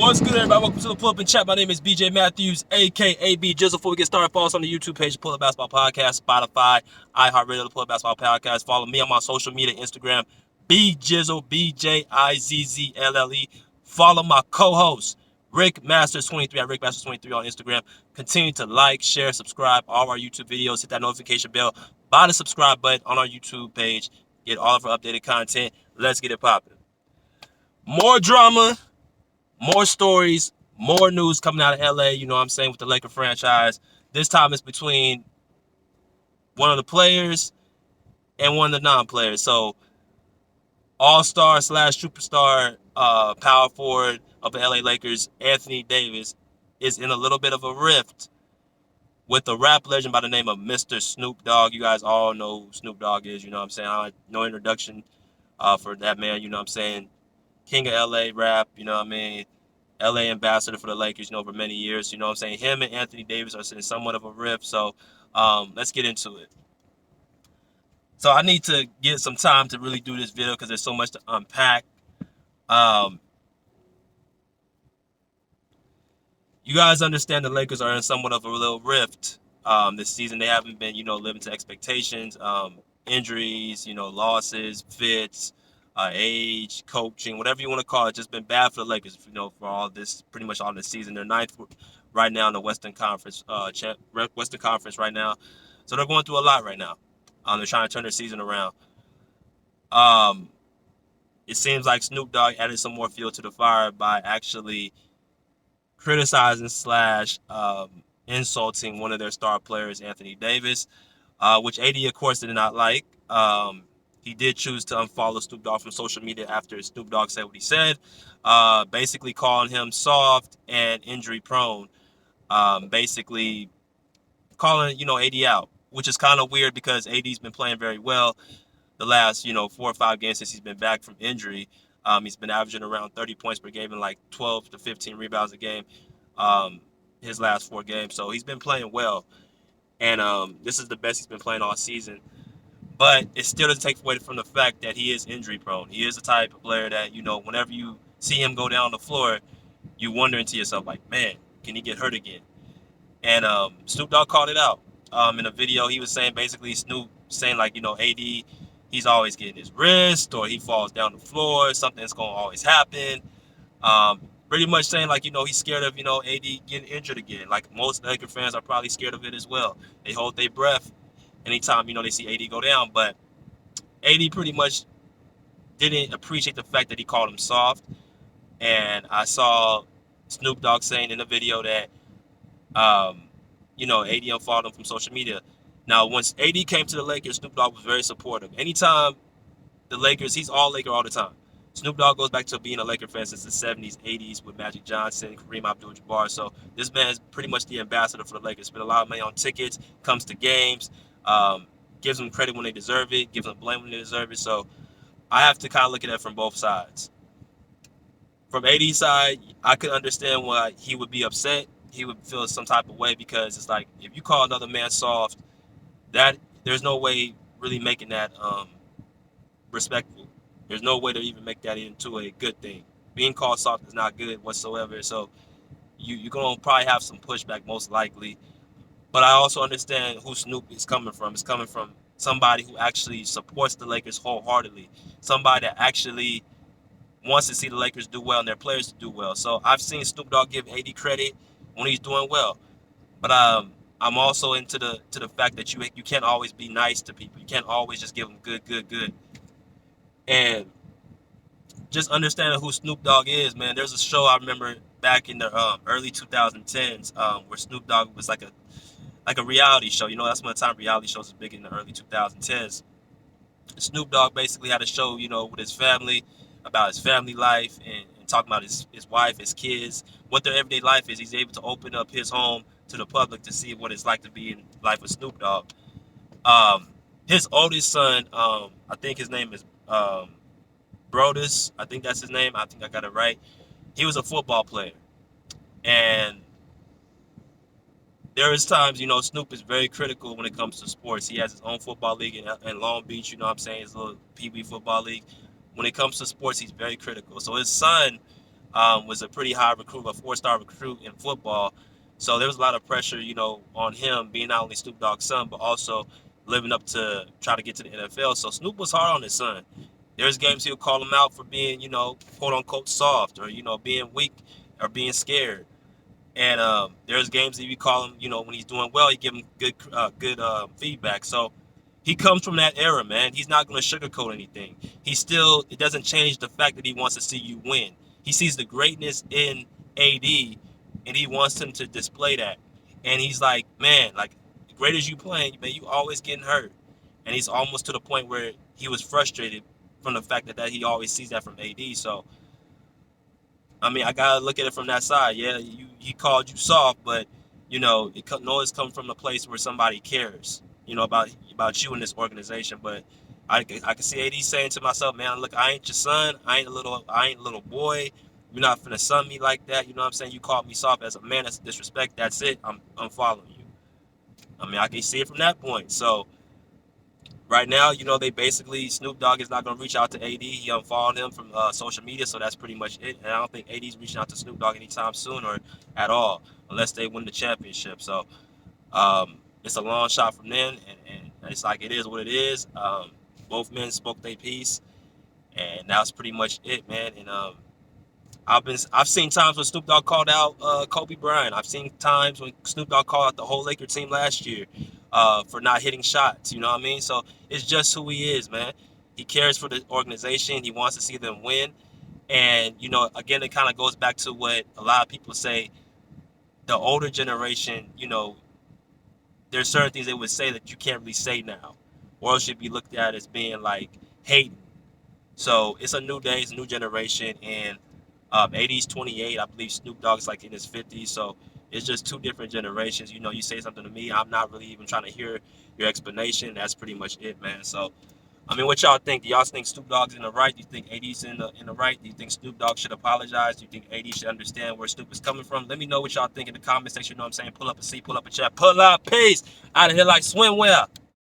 What's good, everybody? Welcome to the Pull Up and Chat. My name is BJ Mathews, aka B Jizzle. Before we get started, follow us on the YouTube page, Pull Up Basketball Podcast, Spotify, Iheartradio, the Pull Up Basketball Podcast. Follow me on my social media, Instagram, B Jizzle, BJIZZLLE. Follow my co-host, Rick Masters23 at Rick Masters23 on Instagram. Continue to like, share, subscribe all our YouTube videos. Hit that notification bell by the subscribe button on our YouTube page. Get all of our updated content. Let's get it popping. More drama, more stories, more news coming out of LA, you know what I'm saying, with the Laker franchise. This time it's between one of the players and one of the non-players. So all-star / superstar power forward of the LA Lakers, Anthony Davis, is in a little bit of a rift with a rap legend by the name of Mr. Snoop Dogg. You guys all know who Snoop Dogg is, you know what I'm saying. No introduction for that man, you know what I'm saying. King of LA rap, you know what I mean. LA ambassador for the Lakers, over many years. You know what I'm saying? Him and Anthony Davis are in somewhat of a rift. So let's get into it. So I need to get some time to really do this video because there's so much to unpack. You guys understand the Lakers are in somewhat of a little rift this season. They haven't been, living to expectations. Injuries, losses, fits, age, coaching, whatever you want to call it, just been bad for the Lakers, for all this, pretty much all this season. They're ninth right now in the Western Conference right now. So they're going through a lot right now. They're trying to turn their season around. It seems like Snoop Dogg added some more fuel to the fire by actually criticizing / insulting one of their star players, Anthony Davis, which AD, of course, did not like. He did choose to unfollow Snoop Dogg from social media after Snoop Dogg said what he said, basically calling him soft and injury prone, basically calling, AD out, which is kind of weird because AD's been playing very well the last, 4 or 5 games since he's been back from injury. He's been averaging around 30 points per game and like 12 to 15 rebounds a game his last 4 games. So he's been playing well. And this is the best he's been playing all season. But it still doesn't take away from the fact that he is injury prone. He is the type of player that, whenever you see him go down the floor, you wondering to yourself, like, man, can he get hurt again? And Snoop Dogg called it out. In a video, he was saying, basically, Snoop saying, like, AD, he's always getting his wrist, or he falls down the floor, something's going to always happen. Pretty much saying, like, he's scared of, AD getting injured again. Like, most Laker fans are probably scared of it as well. They hold their breath anytime, they see AD go down. But AD pretty much didn't appreciate the fact that he called him soft. And I saw Snoop Dogg saying in the video that, AD unfollowed him from social media. Now, once AD came to the Lakers, Snoop Dogg was very supportive. Anytime the Lakers, he's all Laker all the time. Snoop Dogg goes back to being a Laker fan since the 70s, 80s with Magic Johnson, Kareem Abdul-Jabbar. So this man is pretty much the ambassador for the Lakers. Spent a lot of money on tickets, comes to games, gives them credit when they deserve it, gives them blame when they deserve it. So I have to kind of look at it from both sides. From AD's side, I could understand why he would be upset. He would feel some type of way because it's like, if you call another man soft, that there's no way really making that respectful. There's no way to even make that into a good thing. Being called soft is not good whatsoever. So you're going to probably have some pushback most likely. But I also understand who Snoop is coming from. It's coming from somebody who actually supports the Lakers wholeheartedly. Somebody that actually wants to see the Lakers do well and their players do well. So I've seen Snoop Dogg give AD credit when he's doing well. But I'm also into the fact that you can't always be nice to people. You can't always just give them good. And just understanding who Snoop Dogg is, man. There's a show I remember back in the early 2010s where Snoop Dogg was like a reality show. That's when the time reality shows was big in the early 2010s. Snoop Dogg basically had a show, with his family, about his family life and talking about his wife, his kids, what their everyday life is. He's able to open up his home to the public to see what it's like to be in life with Snoop Dogg. His oldest son, I think his name is Brodus. I think that's his name. I think I got it right. He was a football player. And there is times, Snoop is very critical when it comes to sports. He has his own football league in Long Beach, his little Pee Wee football league. When it comes to sports, he's very critical. So his son was a pretty high recruit, a 4-star recruit in football. So there was a lot of pressure, on him being not only Snoop Dogg's son, but also living up to try to get to the NFL. So Snoop was hard on his son. There's games he'll call him out for being, quote unquote soft, or being weak or being scared. And there's games that you call him, when he's doing well, you give him good feedback. So he comes from that era, man. He's not going to sugarcoat anything. It doesn't change the fact that he wants to see you win. He sees the greatness in AD, and he wants him to display that. And he's like, man, like, great as you playing, man, you always getting hurt. And he's almost to the point where he was frustrated from the fact that he always sees that from AD. So I mean, I gotta look at it from that side. Yeah, he called you soft, but noise comes from a place where somebody cares, about you in this organization. But I can see AD saying to myself, man, look, I ain't your son. I ain't a little boy. You're not finna son me like that. You know what I'm saying? You called me soft as a man. That's disrespect. That's it. I'm following you. I mean, I can see it from that point. So right now, they basically Snoop Dogg is not going to reach out to AD. He unfollowed him from social media, so that's pretty much it. And I don't think AD's reaching out to Snoop Dogg anytime soon or at all, unless they win the championship. So it's a long shot from then, and it's like it is what it is. Both men spoke their piece, and that's pretty much it, man. And I've seen times when Snoop Dogg called out Kobe Bryant. I've seen times when Snoop Dogg called out the whole Laker team last year for not hitting shots. You know what I mean? So it's just who he is, man. He cares for the organization. He wants to see them win. And again, it kind of goes back to what a lot of people say. The older generation, there's certain things they would say that you can't really say now, or it should be looked at as being like hating. So it's a new day, it's a new generation, and 80's 28. I believe Snoop Dogg's like in his 50s. So it's just two different generations. You say something to me, I'm not really even trying to hear your explanation. That's pretty much it, man. So I mean, what y'all think? Do y'all think Snoop Dogg's in the right? Do you think 80's in the right? Do you think Snoop Dogg should apologize? Do you think 80 should understand where Snoop is coming from? Let me know what y'all think in the comment section. You know what I'm saying? Pull up a seat, pull up a chat, pull up, peace. Out of here like swimwear.